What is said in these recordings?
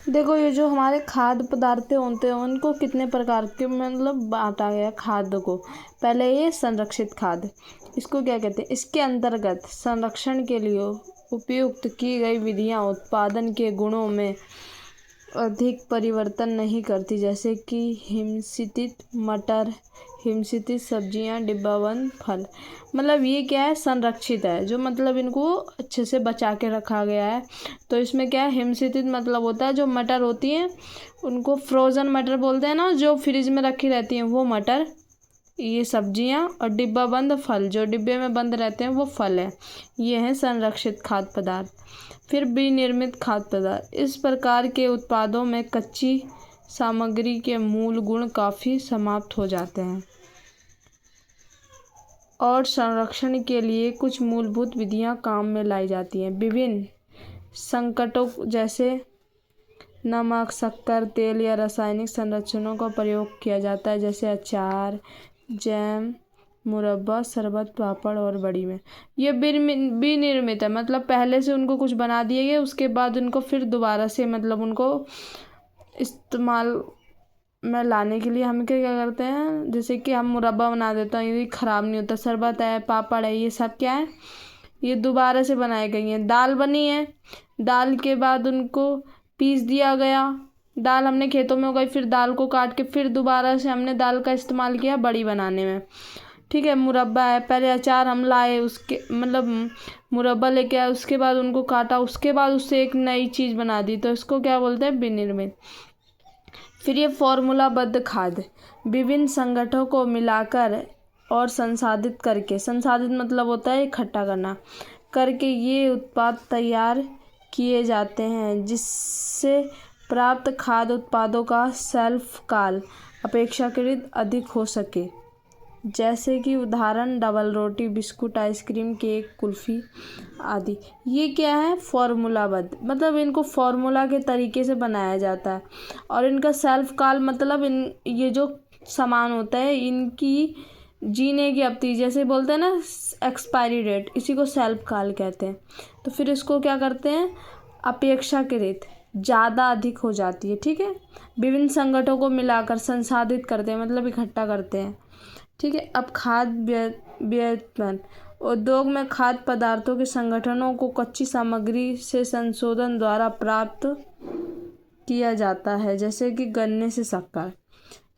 देखो ये जो हमारे खाद्य पदार्थ होते हैं उनको कितने प्रकार के मतलब बांटा गया खाद्य को। पहले ये संरक्षित खाद्य, इसको क्या कहते हैं, इसके अंतर्गत संरक्षण के लिए उपयुक्त की गई विधियां उत्पादन के गुणों में अधिक परिवर्तन नहीं करती, जैसे कि हिमस्थित मटर, हिमस्थित सब्जियां, डिब्बाबंद फल। मतलब ये क्या है, संरक्षित है, जो मतलब इनको अच्छे से बचा के रखा गया है। तो इसमें क्या है, हिमस्थित मतलब होता है जो मटर होती हैं उनको फ्रोज़न मटर बोलते हैं ना, जो फ्रिज में रखी रहती हैं वो मटर, ये सब्जियां। और डिब्बा बंद फल, जो डिब्बे में बंद रहते हैं वो फल है। ये हैं संरक्षित खाद्य पदार्थ। फिर विनिर्मित खाद्य पदार्थ, इस प्रकार के उत्पादों में कच्ची सामग्री के मूल गुण काफ़ी समाप्त हो जाते हैं और संरक्षण के लिए कुछ मूलभूत विधियां काम में लाई जाती हैं। विभिन्न संकटों जैसे नमक, शक्कर, तेल या रासायनिक संरक्षणों का प्रयोग किया जाता है, जैसे अचार, जैम, मुरब्बा, शरबत, पापड़ और बड़ी में। ये विनिर्मित है, मतलब पहले से उनको कुछ बना दिए गए, उसके बाद उनको फिर दोबारा से मतलब उनको इस्तेमाल में लाने के लिए हम क्या क्या करते हैं, जैसे कि हम मुरब्बा बना देते हैं, ये ख़राब नहीं होता। शरबत है, पापड़ है, ये सब क्या है, ये दोबारा से बनाई गई हैं। दाल बनी है, दाल के बाद उनको पीस दिया गया, दाल हमने खेतों में उगाई, फिर दाल को काट के फिर दोबारा से हमने दाल का इस्तेमाल किया बड़ी बनाने में। ठीक है। मुरब्बा है, पहले अचार हम लाए, उसके मतलब मुरब्बा लेके आए, उसके बाद उनको काटा, उसके बाद उससे एक नई चीज़ बना दी, तो इसको क्या बोलते हैं, विनिर्मित। फिर ये फॉर्मूलाबद्ध खाद्य, विभिन्न संगठनों को मिलाकर और संसाधित करके, संसाधित मतलब होता है इकट्ठा करना, करके ये उत्पाद तैयार किए जाते हैं, जिससे प्राप्त खाद्य उत्पादों का शेल्फ काल अपेक्षाकृत अधिक हो सके। जैसे कि उदाहरण डबल रोटी, बिस्कुट, आइसक्रीम, केक, कुल्फ़ी आदि। ये क्या है, फॉर्मूलाबद्ध, मतलब इनको फॉर्मूला के तरीके से बनाया जाता है। और इनका शेल्फ काल मतलब ये जो सामान होता है इनकी जीने की अवधि, जैसे बोलते हैं ना एक्सपायरी डेट, इसी को शेल्फ काल कहते हैं। तो फिर इसको क्या करते हैं, अपेक्षाकृत ज़्यादा अधिक हो जाती है। ठीक है। विभिन्न संगठनों को मिलाकर संसाधित करते हैं, मतलब इकट्ठा करते हैं। ठीक है। अब खाद्य व्युत्पन्न, उद्योग में खाद्य पदार्थों के संगठनों को कच्ची सामग्री से संशोधन द्वारा प्राप्त किया जाता है, जैसे कि गन्ने से शक्कर।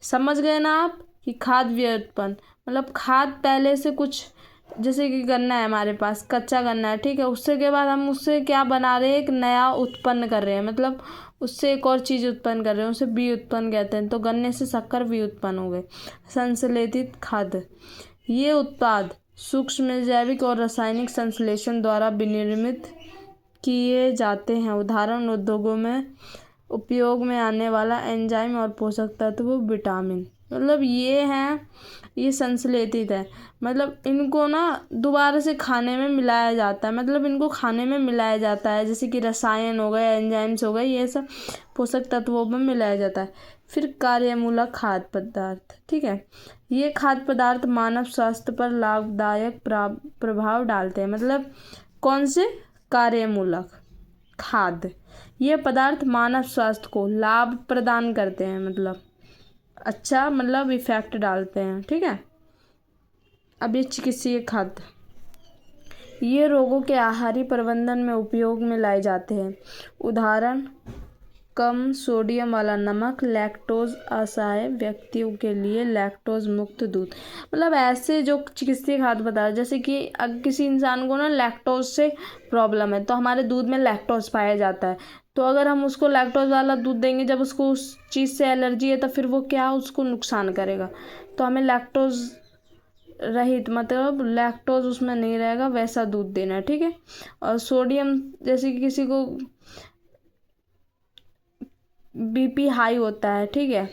समझ गए ना आप कि खाद्य व्युत्पन्न मतलब खाद पहले से कुछ, जैसे कि गन्ना है हमारे पास, कच्चा गन्ना है, ठीक है, उससे के बाद हम उससे क्या बना रहे हैं, एक नया उत्पन्न कर रहे हैं, मतलब उससे एक और चीज़ उत्पन्न कर रहे हैं, उसे व्युत्पन्न कहते हैं। तो गन्ने से शक्कर व्युत्पन्न हो गए। संश्लेषित खाद्य, ये उत्पाद सूक्ष्म जैविक और रासायनिक संश्लेषण द्वारा विनिर्मित किए जाते हैं। उदाहरण उद्योगों में उपयोग में आने वाला एंजाइम और पोषक तत्व, विटामिन, मतलब ये हैं, ये संश्लेषित है, मतलब इनको ना दोबारा से खाने में मिलाया जाता है, मतलब इनको खाने में मिलाया जाता है, जैसे कि रसायन हो गए, एंजाइम्स हो गए, ये सब पोषक तत्वों में मिलाया जाता है। फिर कार्यमूलक खाद्य पदार्थ, ठीक है, ये खाद्य पदार्थ मानव स्वास्थ्य पर लाभदायक प्रभाव डालते हैं। मतलब कौन से, कार्यमूलक खाद्य, ये पदार्थ मानव स्वास्थ्य को लाभ प्रदान करते हैं, मतलब अच्छा मतलब इफेक्ट डालते हैं। ठीक है। अब ये चिकित्सीय खाद्य, ये रोगों के आहारी प्रबंधन में उपयोग में लाए जाते हैं। उदाहरण कम सोडियम वाला नमक, लैक्टोज असहाय व्यक्तियों के लिए लैक्टोज मुक्त दूध, मतलब ऐसे जो चिकित्सीय खाद्य पदार्थ, जैसे कि अगर किसी इंसान को ना लैक्टोज से प्रॉब्लम है तो हमारे दूध में लैक्टोज पाया जाता है, तो अगर हम उसको लैक्टोज वाला दूध देंगे, जब उसको उस चीज़ से एलर्जी है तो फिर वो क्या उसको नुकसान करेगा। तो हमें लैक्टोज रहित, मतलब लैक्टोज उसमें नहीं रहेगा, वैसा दूध देना है। ठीक है। और सोडियम, जैसे कि किसी को बीपी हाई होता है, ठीक है,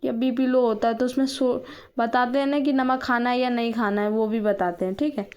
या बीपी लो होता है, तो उसमें बताते हैं ना कि नमक खाना है या नहीं खाना है, वो भी बताते हैं। ठीक है।